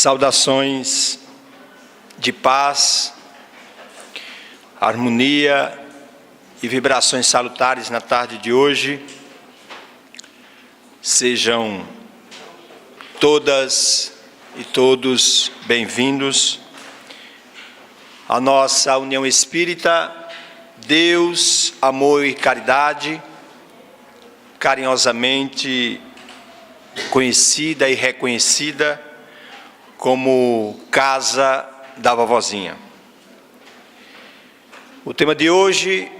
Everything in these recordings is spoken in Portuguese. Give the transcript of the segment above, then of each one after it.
Saudações de paz, harmonia e vibrações salutares na tarde de hoje. Sejam todas e todos bem-vindos à nossa União Espírita Deus, Amor e Caridade, carinhosamente conhecida e reconhecida como Casa da Vovozinha. O tema de hoje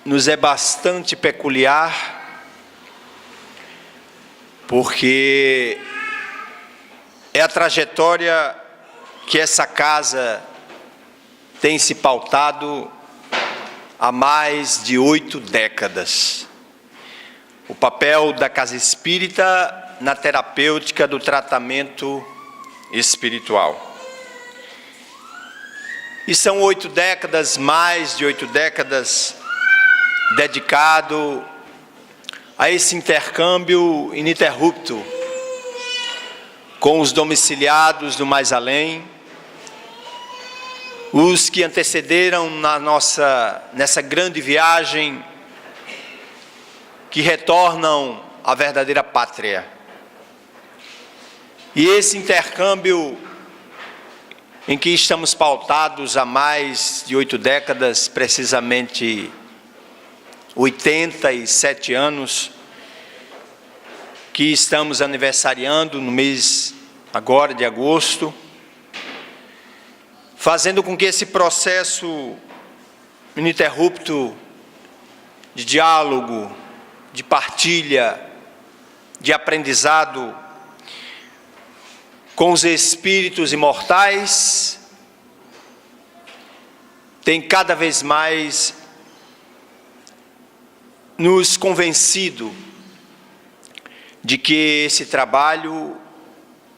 nos é bastante peculiar, porque é a trajetória que essa casa tem se pautado há mais de 8 décadas. O papel da casa espírita na terapêutica do tratamento espiritual. E são 8 décadas, mais de 8 décadas, dedicado a esse intercâmbio ininterrupto com os domiciliados do mais além, os que antecederam nessa grande viagem, que retornam à verdadeira pátria. E esse intercâmbio em que estamos pautados há mais de 8 décadas, precisamente 87 anos, que estamos aniversariando no mês agora de agosto, fazendo com que esse processo ininterrupto de diálogo, de partilha, de aprendizado com os espíritos imortais, tem cada vez mais nos convencido de que esse trabalho,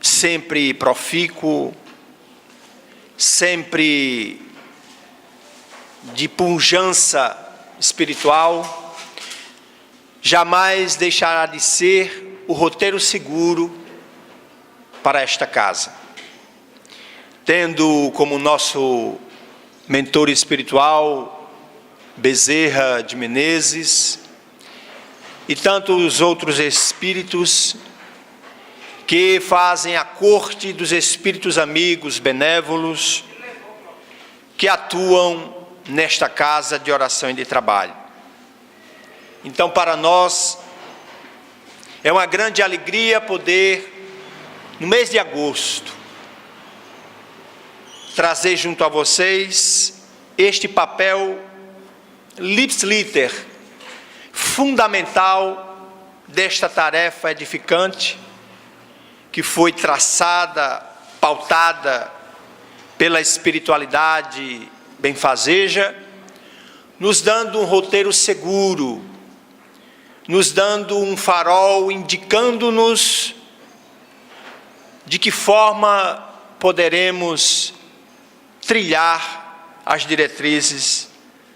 sempre profícuo, sempre de pujança espiritual, jamais deixará de ser o roteiro seguro para esta casa. Tendo como nosso mentor espiritual Bezerra de Menezes e tantos outros espíritos que fazem a corte dos espíritos amigos benévolos que atuam nesta casa de oração e de trabalho. Então, para nós, é uma grande alegria poder, no mês de agosto, trazer junto a vocês este papel ipsiliter, fundamental desta tarefa edificante, que foi traçada, pautada pela espiritualidade benfazeja, nos dando um roteiro seguro, nos dando um farol, indicando-nos de que forma poderemos trilhar as diretrizes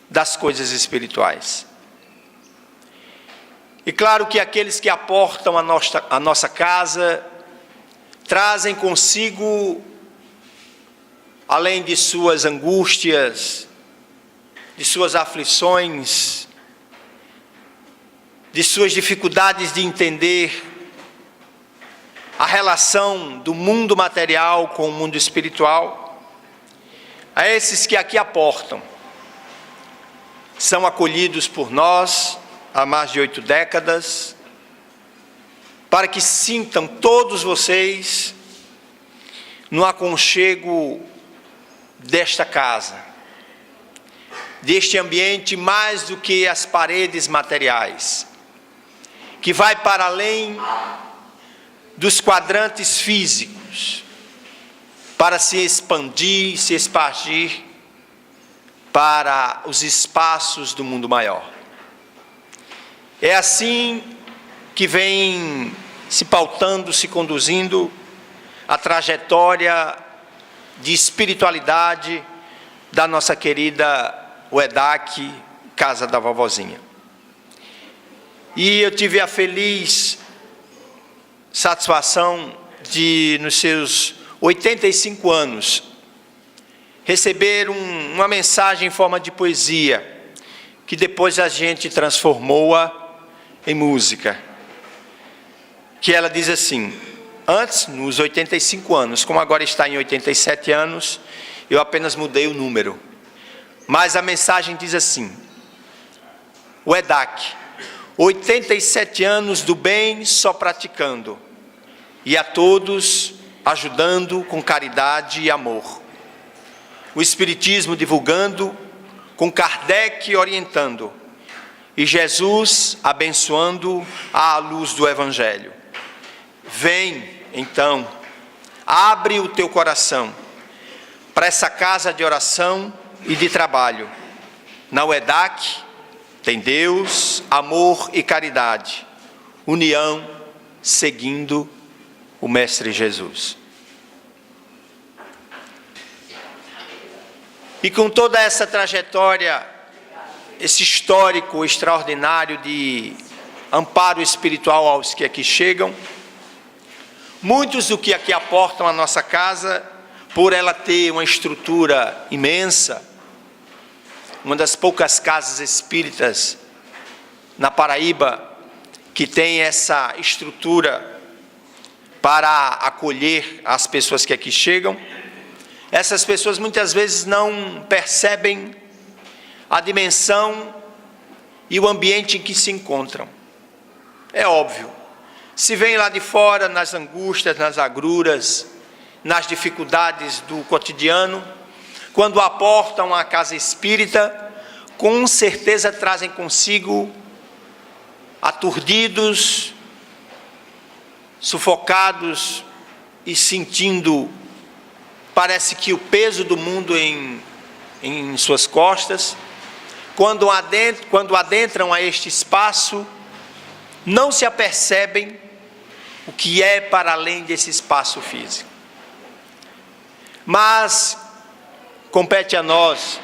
das coisas espirituais. E claro que aqueles que aportam a nossa casa trazem consigo, além de suas angústias, de suas aflições, de suas dificuldades de entender a relação do mundo material com o mundo espiritual, a esses que aqui aportam, são acolhidos por nós há mais de 8 décadas, para que sintam todos vocês no aconchego desta casa, deste ambiente mais do que as paredes materiais, que vai para além dos quadrantes físicos, para se expandir, se espargir para os espaços do mundo maior. É assim que vem se pautando, se conduzindo a trajetória de espiritualidade da nossa querida UEDAC, Casa da Vovozinha. E eu tive a feliz satisfação de, nos seus 85 anos, receber uma mensagem em forma de poesia, que depois a gente transformou-a em música. Que ela diz assim: antes, nos 85 anos, como agora está em 87 anos, eu apenas mudei o número. Mas a mensagem diz assim: o EDAC, 87 anos do bem só praticando, e a todos ajudando com caridade e amor. O Espiritismo divulgando, com Kardec orientando, e Jesus abençoando à luz do Evangelho. Vem, então, abre o teu coração para essa casa de oração e de trabalho. Na UEDAC tem Deus, amor e caridade, união seguindo o Mestre Jesus. E com toda essa trajetória, esse histórico extraordinário de amparo espiritual aos que aqui chegam, muitos do que aqui aportam a nossa casa, por ela ter uma estrutura imensa, uma das poucas casas espíritas na Paraíba que tem essa estrutura para acolher as pessoas que aqui chegam, essas pessoas muitas vezes não percebem a dimensão e o ambiente em que se encontram. É óbvio, se vem lá de fora, nas angústias, nas agruras, nas dificuldades do cotidiano, quando aportam a casa espírita, com certeza trazem consigo aturdidos, sufocados e sentindo, parece que o peso do mundo em suas costas. Quando adentram a este espaço, não se apercebem o que é para além desse espaço físico. Mas compete a nós,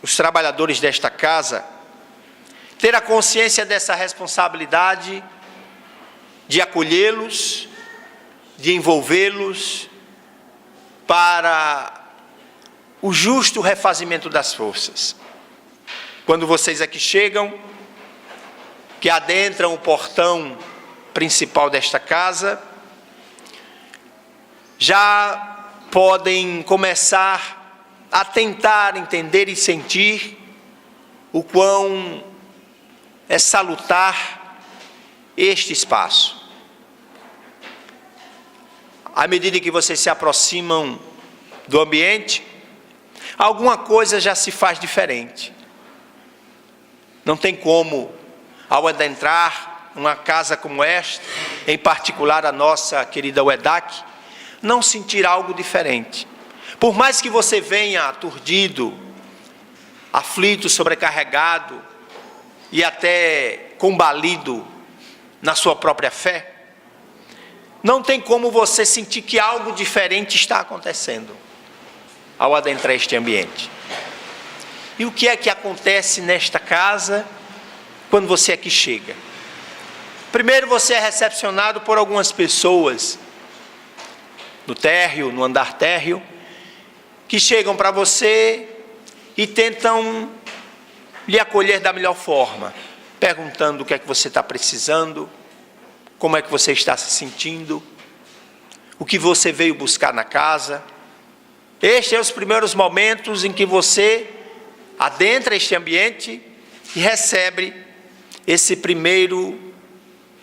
os trabalhadores desta casa, ter a consciência dessa responsabilidade de acolhê-los, de envolvê-los para o justo refazimento das forças. Quando vocês aqui chegam, que adentram o portão principal desta casa, já podem começar a tentar entender e sentir o quão é salutar este espaço. À medida que vocês se aproximam do ambiente, alguma coisa já se faz diferente. Não tem como, ao adentrar uma casa como esta, em particular a nossa querida UEDAC, não sentir algo diferente. Por mais que você venha aturdido, aflito, sobrecarregado e até combalido na sua própria fé, não tem como você sentir que algo diferente está acontecendo ao adentrar este ambiente. E o que é que acontece nesta casa quando você aqui chega? Primeiro, você é recepcionado por algumas pessoas no térreo, no andar térreo, que chegam para você e tentam lhe acolher da melhor forma, perguntando o que é que você está precisando, como é que você está se sentindo, o que você veio buscar na casa. Estes são os primeiros momentos em que você adentra este ambiente e recebe esse primeiro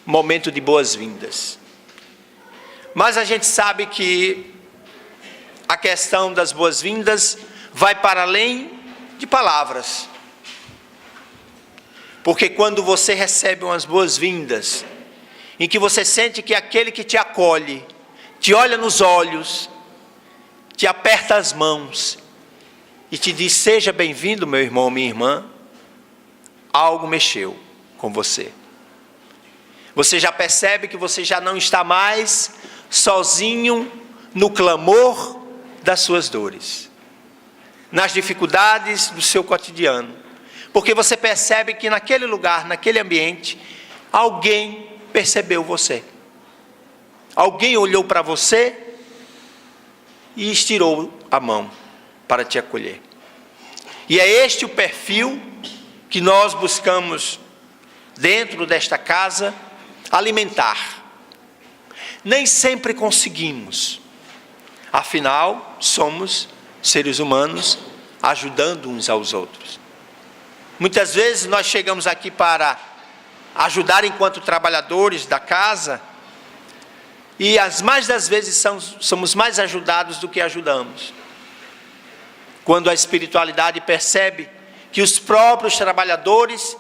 momento de boas-vindas. Mas a gente sabe que a questão das boas-vindas vai para além de palavras. Porque quando você recebe umas boas-vindas, em que você sente que aquele que te acolhe, te olha nos olhos, te aperta as mãos e te diz: seja bem-vindo, meu irmão, minha irmã, algo mexeu com você. Você já percebe que você já não está mais sozinho no clamor das suas dores, nas dificuldades do seu cotidiano, porque você percebe que naquele lugar, naquele ambiente, alguém percebeu você. alguém olhou para você e estirou a mão para te acolher. E é este o perfil que nós buscamos dentro desta casa alimentar. Nem sempre conseguimos, afinal somos seres humanos ajudando uns aos outros. Muitas vezes nós chegamos aqui para ajudar enquanto trabalhadores da casa, e as mais das vezes somos mais ajudados do que ajudamos. Quando a espiritualidade percebe que os próprios trabalhadores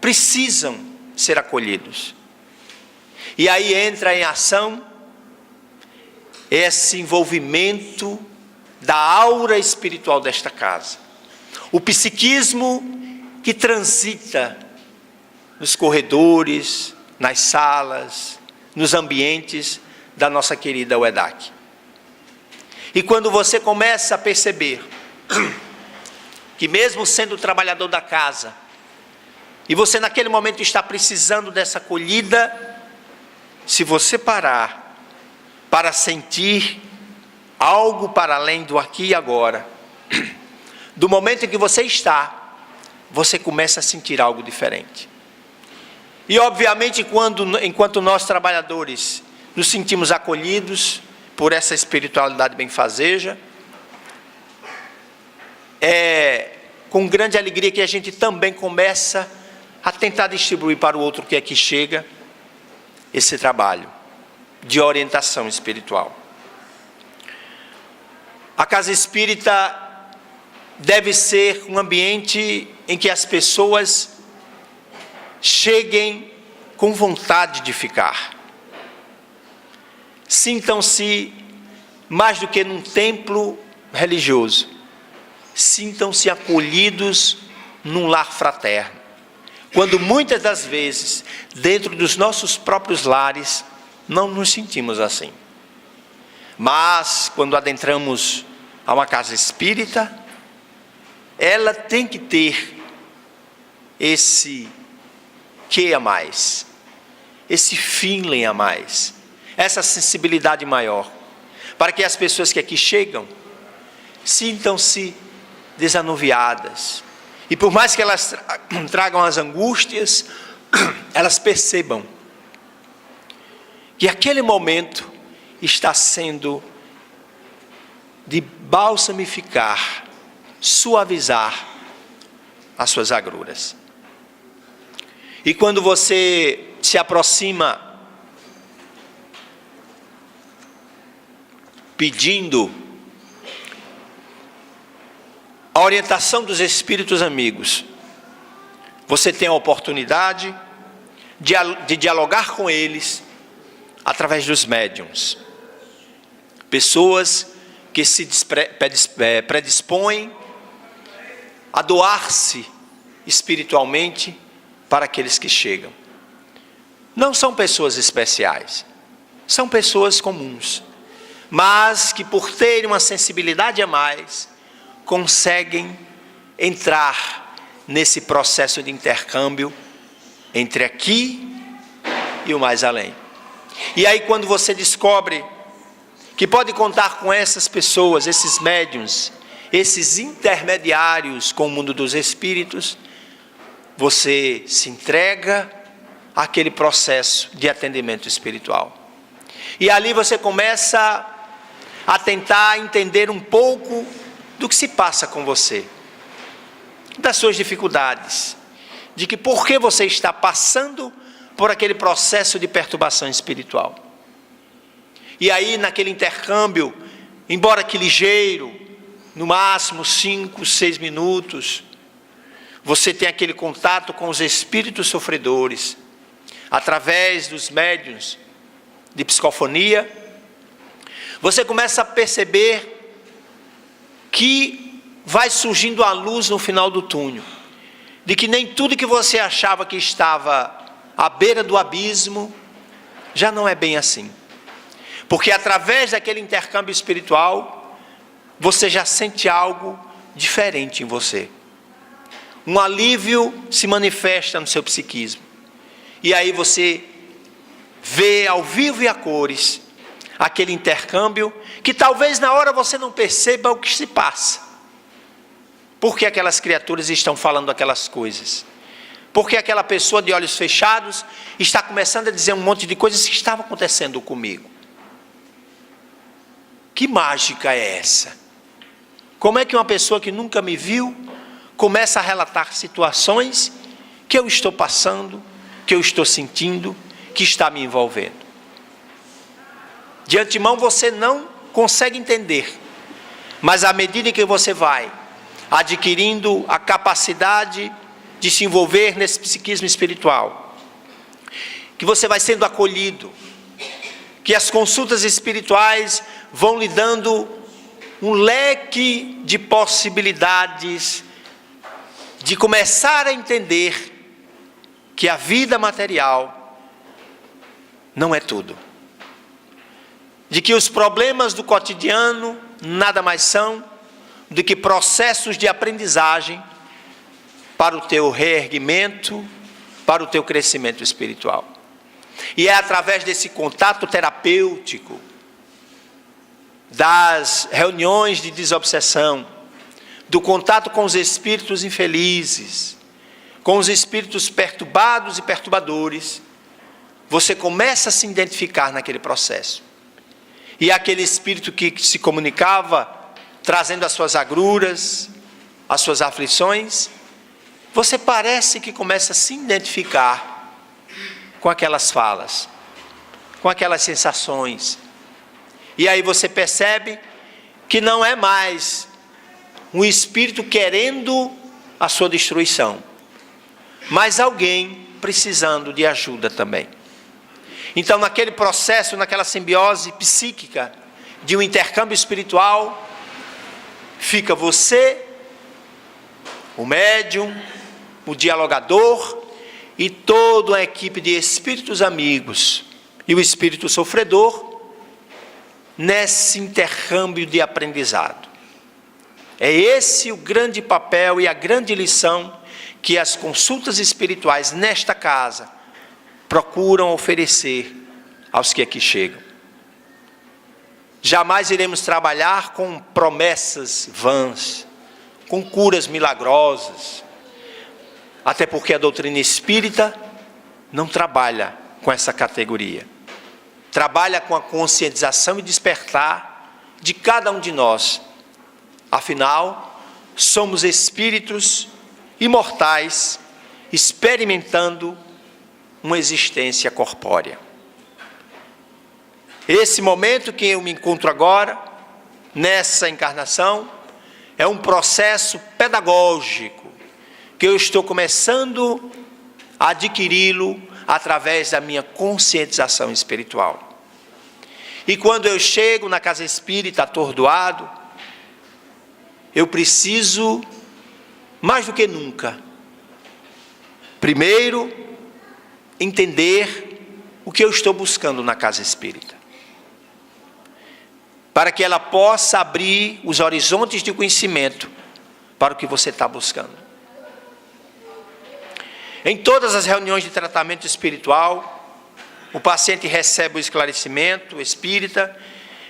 precisam ser acolhidos. E aí entra em ação esse envolvimento da aura espiritual desta casa. O psiquismo que transita nos corredores, nas salas, nos ambientes da nossa querida UEDAC. E quando você começa a perceber que mesmo sendo trabalhador da casa, e você naquele momento está precisando dessa acolhida, se você parar para sentir algo para além do aqui e agora, do momento em que você está, você começa a sentir algo diferente. E obviamente enquanto nós trabalhadores nos sentimos acolhidos por essa espiritualidade benfazeja, é com grande alegria que a gente também começa a tentar distribuir para o outro que aqui chega esse trabalho de orientação espiritual. A casa espírita deve ser um ambiente em que as pessoas cheguem com vontade de ficar. Sintam-se mais do que num templo religioso. Sintam-se acolhidos num lar fraterno. Quando muitas das vezes, dentro dos nossos próprios lares, não nos sentimos assim. Mas, quando adentramos a uma casa espírita, ela tem que ter esse quê a mais, esse feeling a mais, essa sensibilidade maior, para que as pessoas que aqui chegam sintam-se desanuviadas. E por mais que elas tragam as angústias, elas percebam que aquele momento está sendo de balsamificar, suavizar as suas agruras. E quando você se aproxima pedindo a orientação dos espíritos amigos, você tem a oportunidade de dialogar com eles através dos médiuns. Pessoas que se predispõem a doar-se espiritualmente para aqueles que chegam. Não são pessoas especiais, são pessoas comuns, mas que por terem uma sensibilidade a mais, conseguem entrar nesse processo de intercâmbio entre aqui e o mais além. E aí quando você descobre que pode contar com essas pessoas, esses médiuns, esses intermediários com o mundo dos espíritos, você se entrega àquele processo de atendimento espiritual. E ali você começa a tentar entender um pouco do que se passa com você, das suas dificuldades, de que por que você está passando por aquele processo de perturbação espiritual. E aí naquele intercâmbio, embora que ligeiro, no máximo 5, 6 minutos, você tem aquele contato com os espíritos sofredores, através dos médiuns de psicofonia, você começa a perceber que vai surgindo a luz no final do túnel, de que nem tudo que você achava que estava à beira do abismo, já não é bem assim. Porque através daquele intercâmbio espiritual, você já sente algo diferente em você. Um alívio se manifesta no seu psiquismo. E aí você vê ao vivo e a cores aquele intercâmbio, que talvez na hora você não perceba o que se passa. Por que aquelas criaturas estão falando aquelas coisas? Porque aquela pessoa de olhos fechados está começando a dizer um monte de coisas que estavam acontecendo comigo. Que mágica é essa? Como é que uma pessoa que nunca me viu começa a relatar situações que eu estou passando, que eu estou sentindo, que está me envolvendo? De antemão você não consegue entender, mas à medida que você vai adquirindo a capacidade de se envolver nesse psiquismo espiritual, que você vai sendo acolhido, que as consultas espirituais vão lhe dando um leque de possibilidades de começar a entender que a vida material não é tudo. De que os problemas do cotidiano nada mais são do que processos de aprendizagem para o teu reerguimento, para o teu crescimento espiritual. E é através desse contato terapêutico, das reuniões de desobsessão, do contato com os espíritos infelizes, com os espíritos perturbados e perturbadores, você começa a se identificar naquele processo. E aquele espírito que se comunicava, trazendo as suas agruras, as suas aflições, você parece que começa a se identificar com aquelas falas, com aquelas sensações. E aí você percebe que não é mais um espírito querendo a sua destruição, mas alguém precisando de ajuda também. Então, naquele processo, naquela simbiose psíquica de um intercâmbio espiritual, fica você, o médium, o dialogador e toda a equipe de espíritos amigos e o espírito sofredor nesse intercâmbio de aprendizado. É esse o grande papel e a grande lição que as consultas espirituais nesta casa procuram oferecer aos que aqui chegam. Jamais iremos trabalhar com promessas vãs, com curas milagrosas, até porque a doutrina espírita não trabalha com essa categoria. Trabalha com a conscientização e despertar de cada um de nós. Afinal, somos espíritos imortais, experimentando uma existência corpórea. Esse momento que eu me encontro agora, nessa encarnação, é um processo pedagógico, que eu estou começando a adquiri-lo através da minha conscientização espiritual. E quando eu chego na casa espírita atordoado, eu preciso, mais do que nunca, primeiro, entender o que eu estou buscando na casa espírita, para que ela possa abrir os horizontes de conhecimento para o que você está buscando. Em todas as reuniões de tratamento espiritual, o paciente recebe o esclarecimento espírita,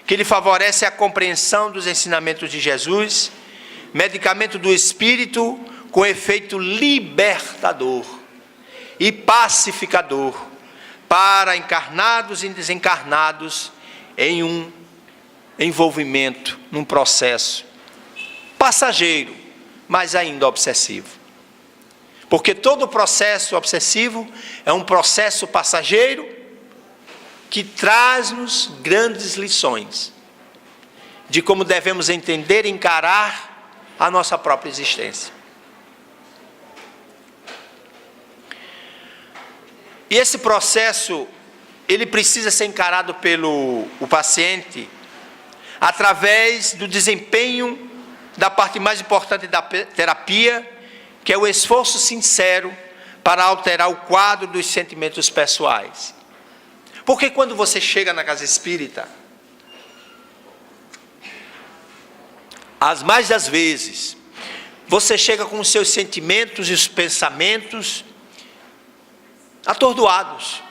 que lhe favorece a compreensão dos ensinamentos de Jesus, medicamento do espírito com efeito libertador e pacificador para encarnados e desencarnados em um envolvimento, num processo passageiro, mas ainda obsessivo. Porque todo processo obsessivo é um processo passageiro que traz-nos grandes lições de como devemos entender e encarar a nossa própria existência. E esse processo, ele precisa ser encarado pelo paciente através do desempenho da parte mais importante da terapia, que é o esforço sincero para alterar o quadro dos sentimentos pessoais. Porque quando você chega na casa espírita, as mais das vezes, você chega com os seus sentimentos e os pensamentos atordoados.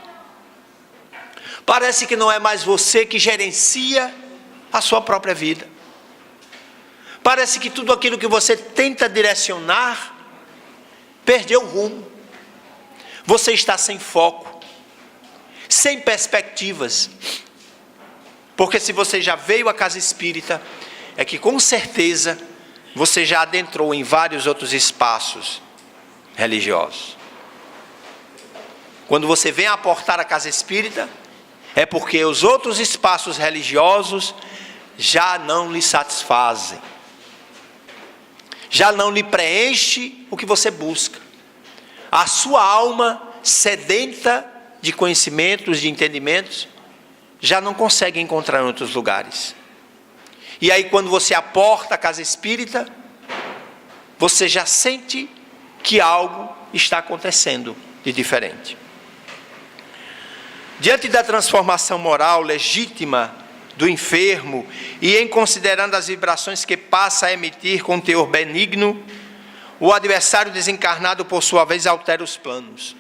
Parece que não é mais você que gerencia a sua própria vida. Parece que tudo aquilo que você tenta direcionar perdeu o rumo. Você está sem foco, sem perspectivas. Porque se você já veio à casa espírita, é que com certeza você já adentrou em vários outros espaços religiosos. Quando você vem aportar a casa espírita, é porque os outros espaços religiosos já não lhe satisfazem. Já não lhe preenche o que você busca. A sua alma sedenta de conhecimentos, de entendimentos, já não consegue encontrar em outros lugares. E aí quando você aporta a casa espírita, você já sente que algo está acontecendo de diferente. Diante da transformação moral legítima do enfermo e em considerando as vibrações que passa a emitir com teor benigno, o adversário desencarnado, por sua vez, altera os planos.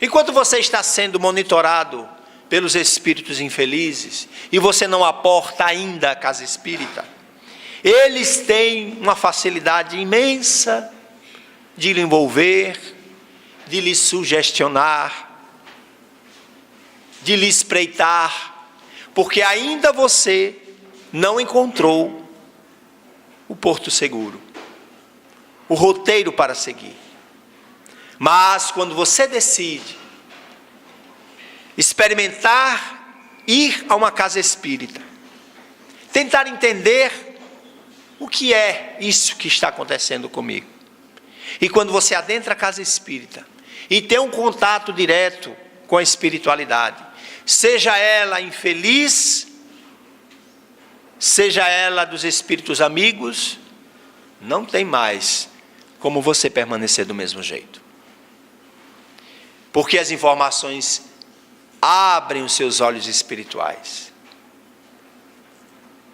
Enquanto você está sendo monitorado pelos espíritos infelizes e você não aporta ainda a casa espírita, eles têm uma facilidade imensa de lhe envolver, de lhe sugestionar, de lhe espreitar, porque ainda você não encontrou o porto seguro, o roteiro para seguir. Mas quando você decide experimentar ir a uma casa espírita, tentar entender o que é isso que está acontecendo comigo, e quando você adentra a casa espírita e tem um contato direto com a espiritualidade, seja ela infeliz, seja ela dos espíritos amigos, não tem mais como você permanecer do mesmo jeito. Porque as informações abrem os seus olhos espirituais.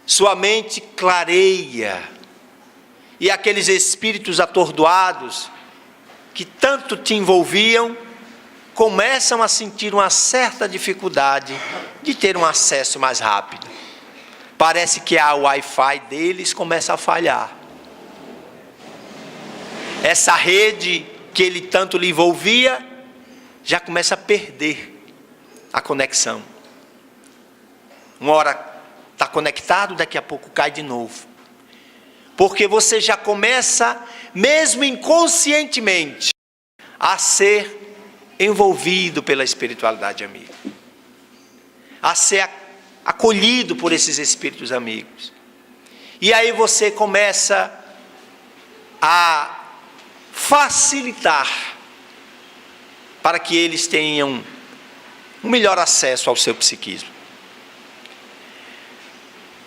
Sua mente clareia. E aqueles espíritos atordoados, que tanto te envolviam, começam a sentir uma certa dificuldade de ter um acesso mais rápido. Parece que a Wi-Fi deles começa a falhar. Essa rede que ele tanto lhe envolvia, já começa a perder a conexão. Uma hora está conectado, daqui a pouco cai de novo. Porque você já começa, mesmo inconscientemente, a ser envolvido pela espiritualidade amiga, a ser acolhido por esses espíritos amigos. E aí você começa a facilitar para que eles tenham um melhor acesso ao seu psiquismo.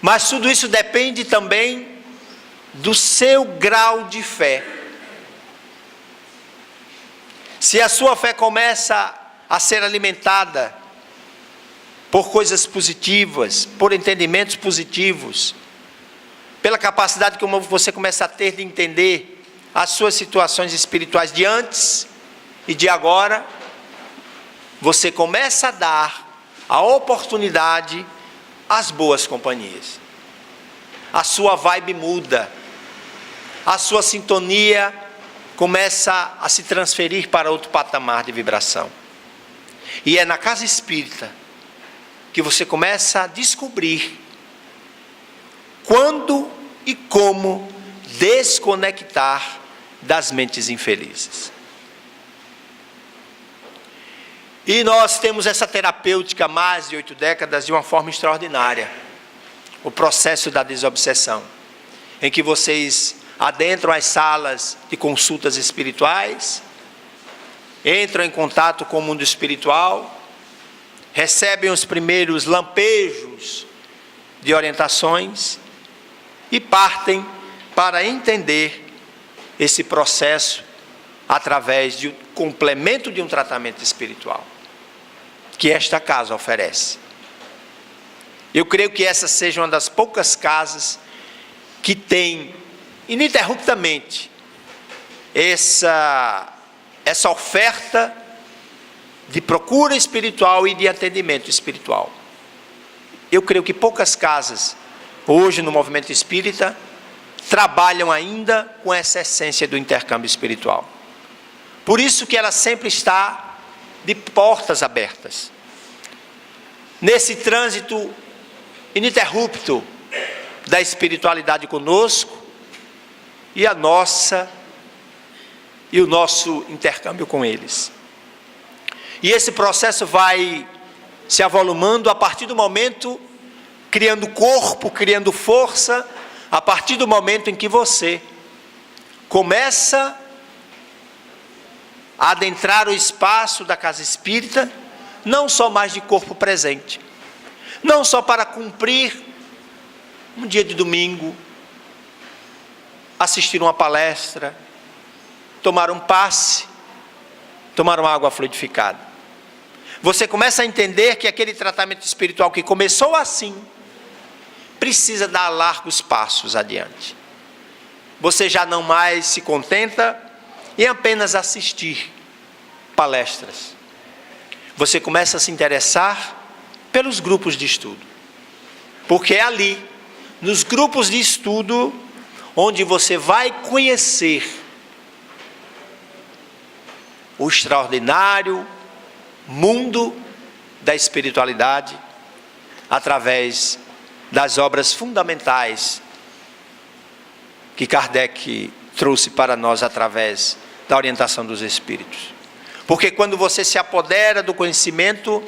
Mas tudo isso depende também do seu grau de fé. Se a sua fé começa a ser alimentada por coisas positivas, por entendimentos positivos, pela capacidade que você começa a ter de entender as suas situações espirituais de antes e de agora, você começa a dar a oportunidade às boas companhias. A sua vibe muda, a sua sintonia começa a se transferir para outro patamar de vibração. E é na casa espírita que você começa a descobrir quando e como desconectar das mentes infelizes. E nós temos essa terapêutica há mais de 8 décadas de uma forma extraordinária. O processo da desobsessão, em que vocês adentram as salas de consultas espirituais, entram em contato com o mundo espiritual, recebem os primeiros lampejos de orientações e partem para entender esse processo através de um complemento de um tratamento espiritual que esta casa oferece. Eu creio que essa seja uma das poucas casas que tem ininterruptamente essa oferta de procura espiritual e de atendimento espiritual. Eu creio que poucas casas, hoje no movimento espírita, trabalham ainda com essa essência do intercâmbio espiritual. Por isso que ela sempre está de portas abertas. Nesse trânsito ininterrupto da espiritualidade conosco e o nosso intercâmbio com eles. E esse processo vai se avolumando a partir do momento, criando corpo, criando força, a partir do momento em que você começa a adentrar o espaço da casa espírita, não só mais de corpo presente, não só para cumprir um dia de domingo, assistir uma palestra, tomar um passe, tomar uma água fluidificada. Você começa a entender que aquele tratamento espiritual que começou assim, precisa dar largos passos adiante. Você já não mais se contenta em apenas assistir palestras. Você começa a se interessar pelos grupos de estudo. Porque é ali, nos grupos de estudo, onde você vai conhecer o extraordinário mundo da espiritualidade, através das obras fundamentais que Kardec trouxe para nós através da orientação dos Espíritos. Porque quando você se apodera do conhecimento,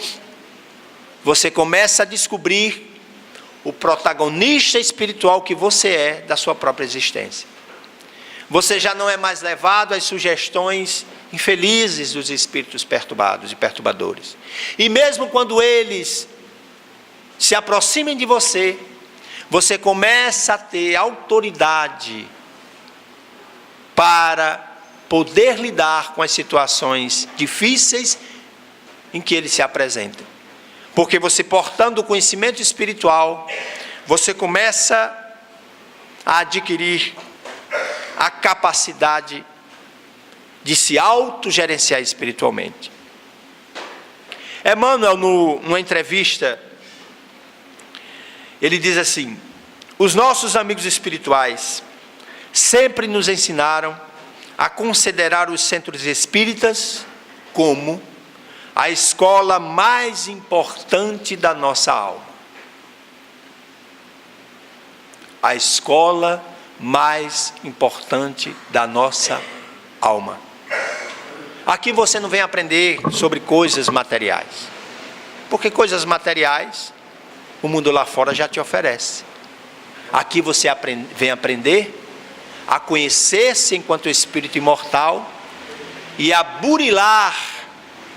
você começa a descobrir o protagonista espiritual que você é da sua própria existência. Você já não é mais levado às sugestões infelizes dos espíritos perturbados e perturbadores. E mesmo quando eles se aproximem de você, você começa a ter autoridade para poder lidar com as situações difíceis em que eles se apresentam. Porque você, portando o conhecimento espiritual, você começa a adquirir a capacidade de se autogerenciar espiritualmente. Emmanuel, numa entrevista, ele diz assim: os nossos amigos espirituais sempre nos ensinaram a considerar os centros espíritas como a escola mais importante da nossa alma. A escola mais importante da nossa alma. Aqui você não vem aprender sobre coisas materiais, porque coisas materiais o mundo lá fora já te oferece. Aqui você vem aprender a conhecer-se enquanto espírito imortal e a burilar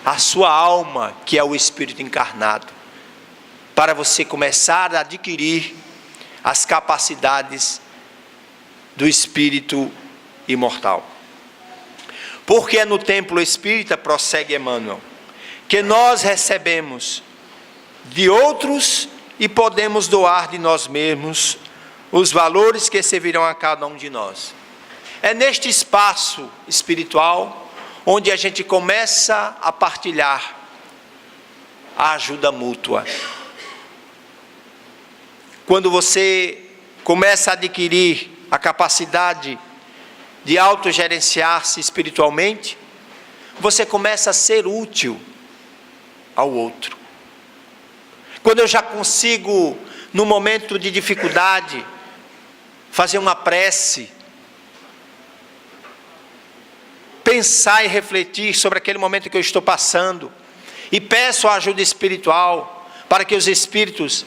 a sua alma, que é o espírito encarnado, para você começar a adquirir as capacidades do espírito imortal. Porque é no templo espírita, prossegue Emmanuel, que nós recebemos de outros e podemos doar de nós mesmos os valores que servirão a cada um de nós. É neste espaço espiritual onde a gente começa a partilhar a ajuda mútua. Quando você começa a adquirir a capacidade de autogerenciar-se espiritualmente, você começa a ser útil ao outro. Quando eu já consigo, no momento de dificuldade, fazer uma prece, pensar e refletir sobre aquele momento que eu estou passando, e peço a ajuda espiritual, para que os espíritos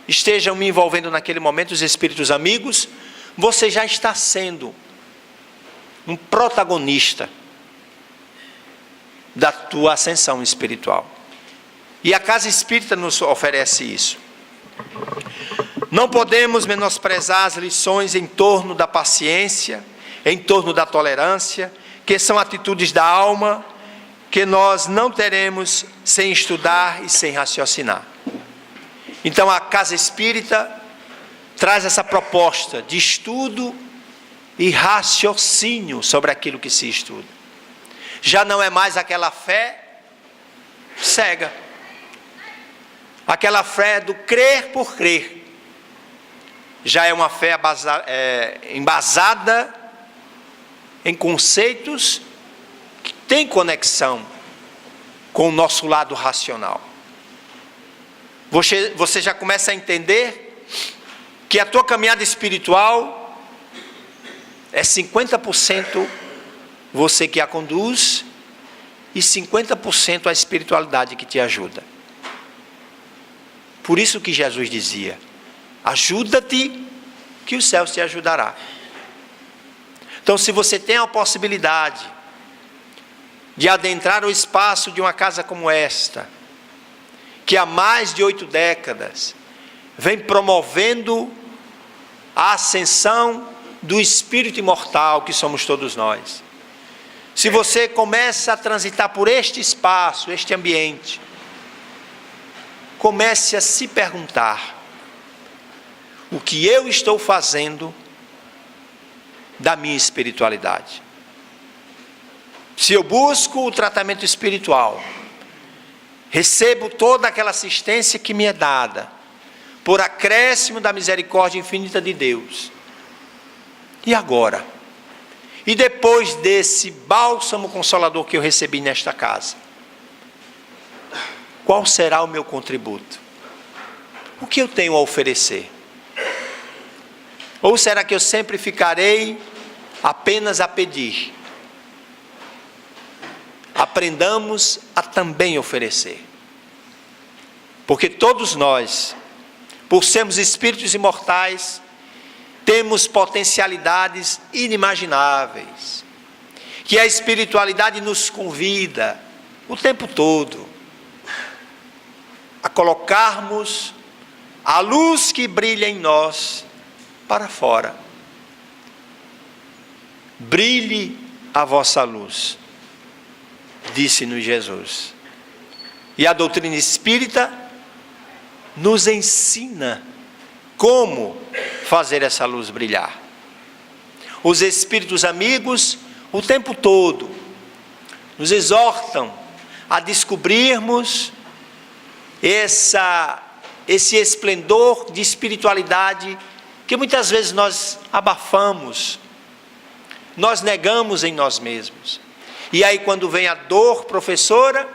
estejam me envolvendo naquele momento, os espíritos amigos, você já está sendo um protagonista da tua ascensão espiritual. E a casa espírita nos oferece isso. Não podemos menosprezar as lições em torno da paciência, em torno da tolerância, que são atitudes da alma que nós não teremos sem estudar e sem raciocinar. Então a casa espírita traz essa proposta de estudo e raciocínio sobre aquilo que se estuda. Já não é mais aquela fé cega. Aquela fé do crer por crer já é uma fé embasada em conceitos que têm conexão com o nosso lado racional. Você já começa a entender que a tua caminhada espiritual é 50% você que a conduz e 50% a espiritualidade que te ajuda. Por isso que Jesus dizia: ajuda-te que os céus te ajudará. Então, se você tem a possibilidade de adentrar o espaço de uma casa como esta, que há mais de 8 décadas vem promovendo a ascensão do espírito imortal que somos todos nós. Se você começa a transitar por este espaço, este ambiente, comece a se perguntar: o que eu estou fazendo da minha espiritualidade? Se eu busco o tratamento espiritual, recebo toda aquela assistência que me é dada, por acréscimo da misericórdia infinita de Deus. E agora? E depois desse bálsamo consolador que eu recebi nesta casa, qual será o meu contributo? O que eu tenho a oferecer? Ou será que eu sempre ficarei apenas a pedir? Aprendamos a também oferecer. Porque todos nós, por sermos espíritos imortais, temos potencialidades inimagináveis, que a espiritualidade nos convida o tempo todo a colocarmos a luz que brilha em nós para fora. Brilhe a vossa luz, disse-nos Jesus. E a doutrina espírita nos ensina como fazer essa luz brilhar. Os espíritos amigos, o tempo todo, nos exortam a descobrirmos esse esplendor de espiritualidade que muitas vezes nós abafamos, nós negamos em nós mesmos. E aí, quando vem a dor professora,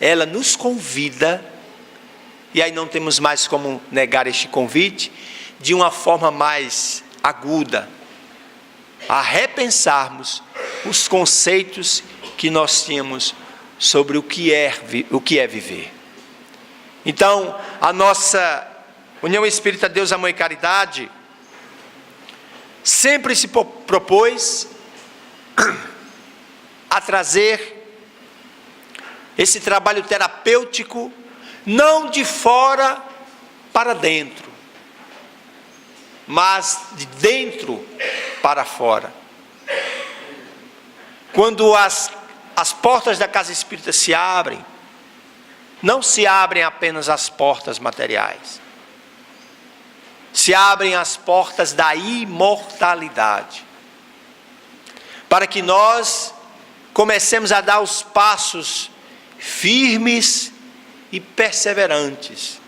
ela nos convida, e aí não temos mais como negar este convite, de uma forma mais aguda, a repensarmos os conceitos que nós tínhamos sobre o que é viver. Então, a nossa União Espírita Deus, Amor e Caridade sempre se propôs a trazer esse trabalho terapêutico não de fora para dentro, mas de dentro para fora. Quando as portas da casa espírita se abrem, não se abrem apenas as portas materiais, se abrem as portas da imortalidade, para que nós comecemos a dar os passos firmes e perseverantes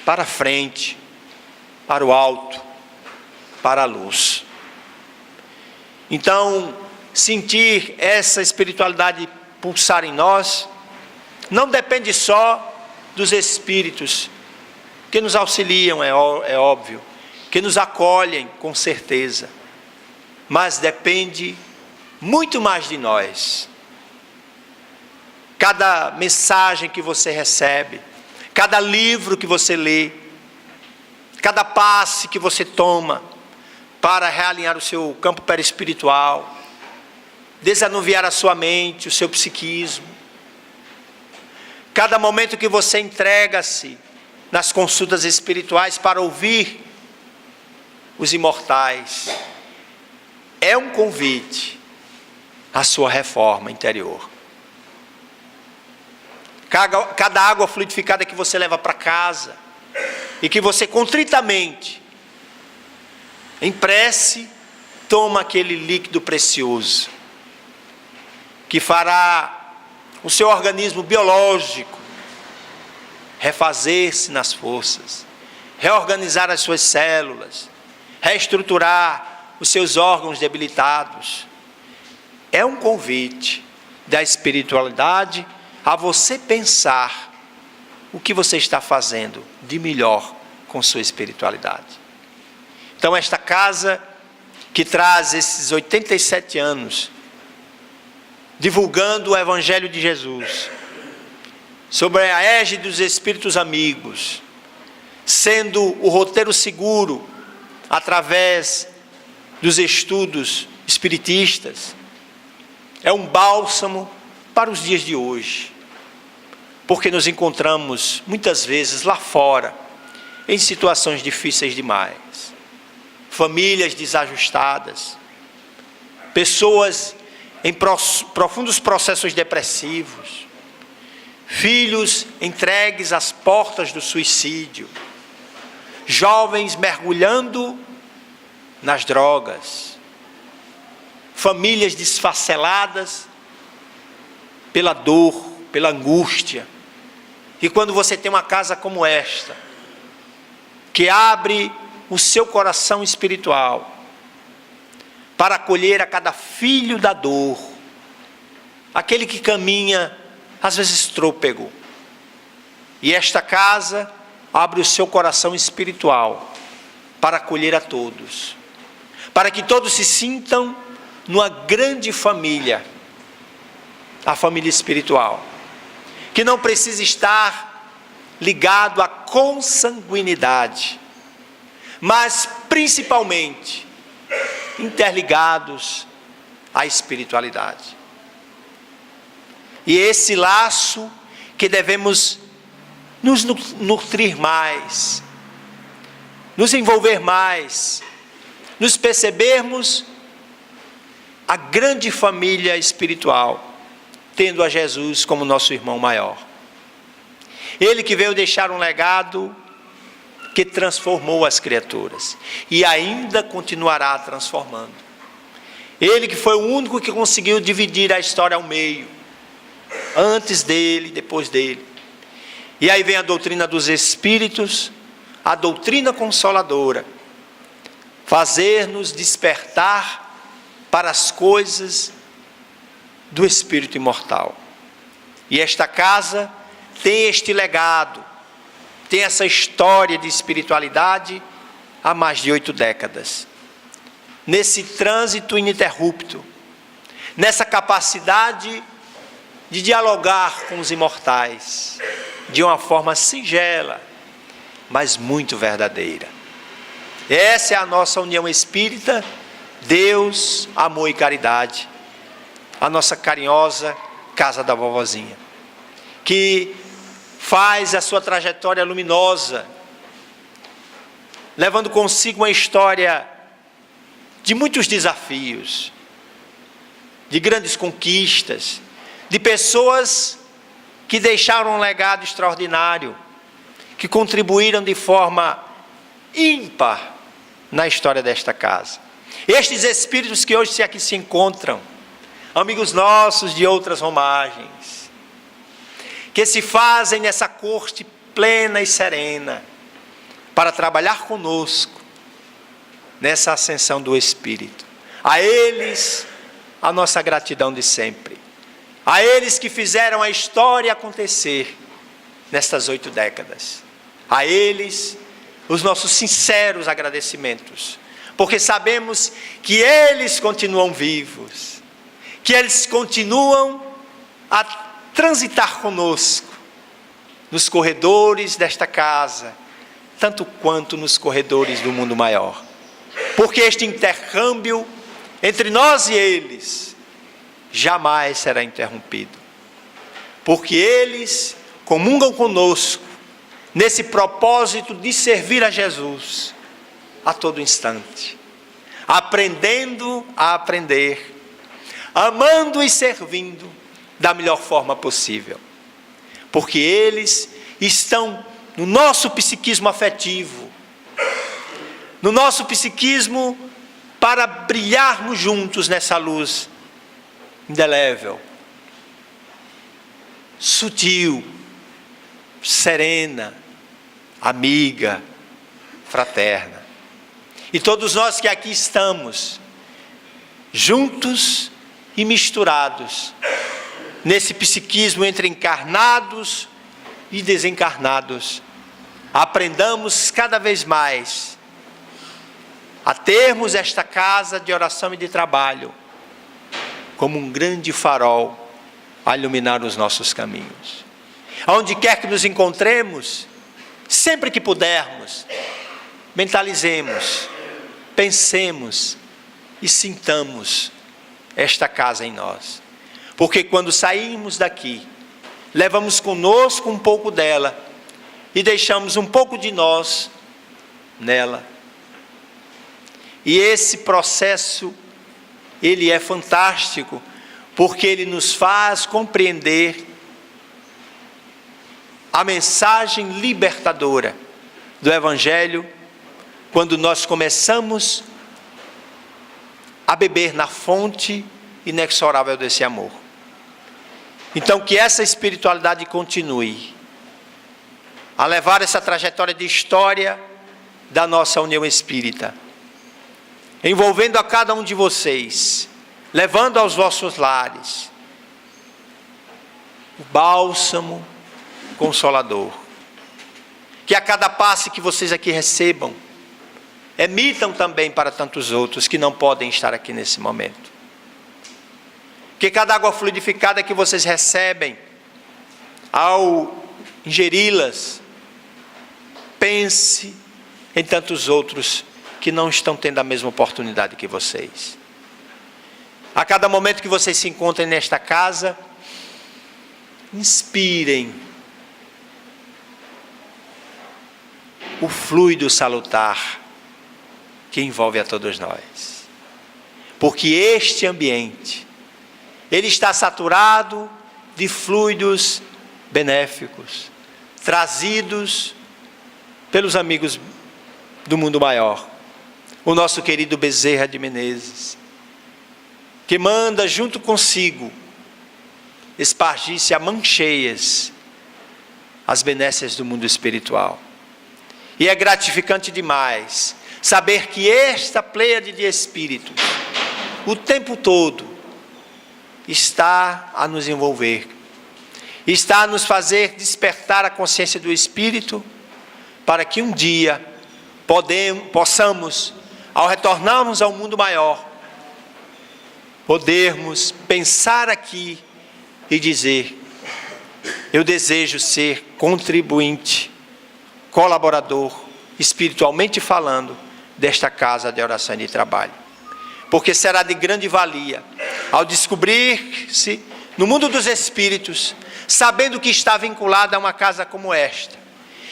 para frente, para o alto, para a luz. Então, sentir essa espiritualidade pulsar em nós não depende só dos espíritos que nos auxiliam, é óbvio, que nos acolhem com certeza, mas depende muito mais de nós. Cada mensagem que você recebe, cada livro que você lê, cada passe que você toma para realinhar o seu campo perispiritual, desanuviar a sua mente, o seu psiquismo, cada momento que você entrega-se nas consultas espirituais para ouvir os imortais, é um convite à sua reforma interior. Cada água fluidificada que você leva para casa e que você contritamente, em prece, toma aquele líquido precioso que fará o seu organismo biológico, refazer-se nas forças, reorganizar as suas células, reestruturar os seus órgãos debilitados. É um convite da espiritualidade a você pensar o que você está fazendo de melhor com sua espiritualidade. Então, esta casa que traz esses 87 anos, divulgando o Evangelho de Jesus, sobre a égide dos Espíritos Amigos, sendo o roteiro seguro através dos estudos espiritistas, é um bálsamo para os dias de hoje, porque nos encontramos muitas vezes lá fora, em situações difíceis demais, famílias desajustadas, pessoas em profundos processos depressivos, filhos entregues às portas do suicídio, jovens mergulhando nas drogas, famílias desfaceladas pela dor, pela angústia. E quando você tem uma casa como esta, que abre o seu coração espiritual para acolher a cada filho da dor, aquele que caminha, às vezes trôpego, e esta casa abre o seu coração espiritual para acolher a todos, para que todos se sintam numa grande família, a família espiritual, que não precisa estar ligado à consanguinidade, mas principalmente interligados à espiritualidade. E esse laço que devemos nos nutrir mais, nos envolver mais, nos percebermos a grande família espiritual, tendo a Jesus como nosso irmão maior. Ele que veio deixar um legado que transformou as criaturas e ainda continuará transformando. Ele que foi o único que conseguiu dividir a história ao meio, antes dele, depois dele. E aí vem a doutrina dos Espíritos, a doutrina consoladora, fazer-nos despertar para as coisas do Espírito imortal. E esta casa tem este legado, tem essa história de espiritualidade há mais de 8 décadas. Nesse trânsito ininterrupto, nessa capacidade de dialogar com os imortais, de uma forma singela, mas muito verdadeira. Essa é a nossa união espírita, Deus, amor e caridade, a nossa carinhosa casa da vovozinha, que faz a sua trajetória luminosa, levando consigo uma história de muitos desafios, de grandes conquistas, de pessoas que deixaram um legado extraordinário, que contribuíram de forma ímpar na história desta casa. Estes espíritos que hoje aqui se encontram, amigos nossos de outras romagens, que se fazem nessa corte plena e serena, para trabalhar conosco, nessa ascensão do Espírito. A eles, a nossa gratidão de sempre. A eles que fizeram a história acontecer, nestas 8 décadas. A eles, os nossos sinceros agradecimentos, porque sabemos que eles continuam vivos, que eles continuam a transitar conosco, nos corredores desta casa, tanto quanto nos corredores do mundo maior. Porque este intercâmbio entre nós e eles jamais será interrompido. Porque eles comungam conosco nesse propósito de servir a Jesus a todo instante, aprendendo a aprender, amando e servindo da melhor forma possível. Porque eles estão no nosso psiquismo afetivo, no nosso psiquismo, para brilharmos juntos nessa luz indelével, sutil, serena, amiga, fraterna. E todos nós que aqui estamos, juntos e misturados, nesse psiquismo entre encarnados e desencarnados, aprendamos cada vez mais a termos esta casa de oração e de trabalho como um grande farol a iluminar os nossos caminhos. Aonde quer que nos encontremos, sempre que pudermos, mentalizemos, pensemos e sintamos esta casa em nós. Porque quando sairmos daqui, levamos conosco um pouco dela e deixamos um pouco de nós nela. E esse processo, ele é fantástico, porque ele nos faz compreender a mensagem libertadora do Evangelho, quando nós começamos a beber na fonte inexorável desse amor. Então, que essa espiritualidade continue a levar essa trajetória de história da nossa união espírita, envolvendo a cada um de vocês, levando aos vossos lares o bálsamo consolador. Que a cada passe que vocês aqui recebam, emitam também para tantos outros que não podem estar aqui nesse momento. Que cada água fluidificada que vocês recebem, ao ingeri-las, pense em tantos outros que não estão tendo a mesma oportunidade que vocês. A cada momento que vocês se encontrem nesta casa, inspirem o fluido salutar que envolve a todos nós. Porque este ambiente, ele está saturado de fluidos benéficos, trazidos pelos amigos do mundo maior. O nosso querido Bezerra de Menezes, que manda junto consigo espargir-se a mãos cheias as benécias do mundo espiritual. E é gratificante demais saber que esta pleiade de espíritos, o tempo todo, está a nos envolver, está a nos fazer despertar a consciência do Espírito, para que um dia possamos, ao retornarmos ao mundo maior, podermos pensar aqui e dizer: eu desejo ser contribuinte, colaborador, espiritualmente falando, desta casa de oração e de trabalho. Porque será de grande valia, ao descobrir-se no mundo dos espíritos, sabendo que está vinculado a uma casa como esta,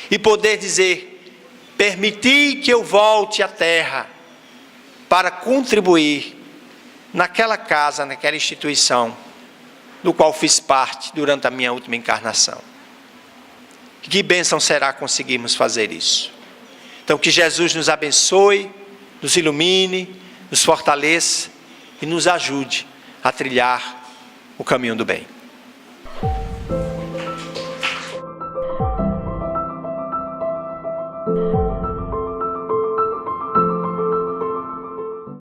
e poder dizer: permiti que eu volte à terra, para contribuir naquela casa, naquela instituição, do qual fiz parte durante a minha última encarnação. Que bênção será conseguirmos fazer isso. Então, que Jesus nos abençoe, nos ilumine, nos fortaleça e nos ajude a trilhar o caminho do bem.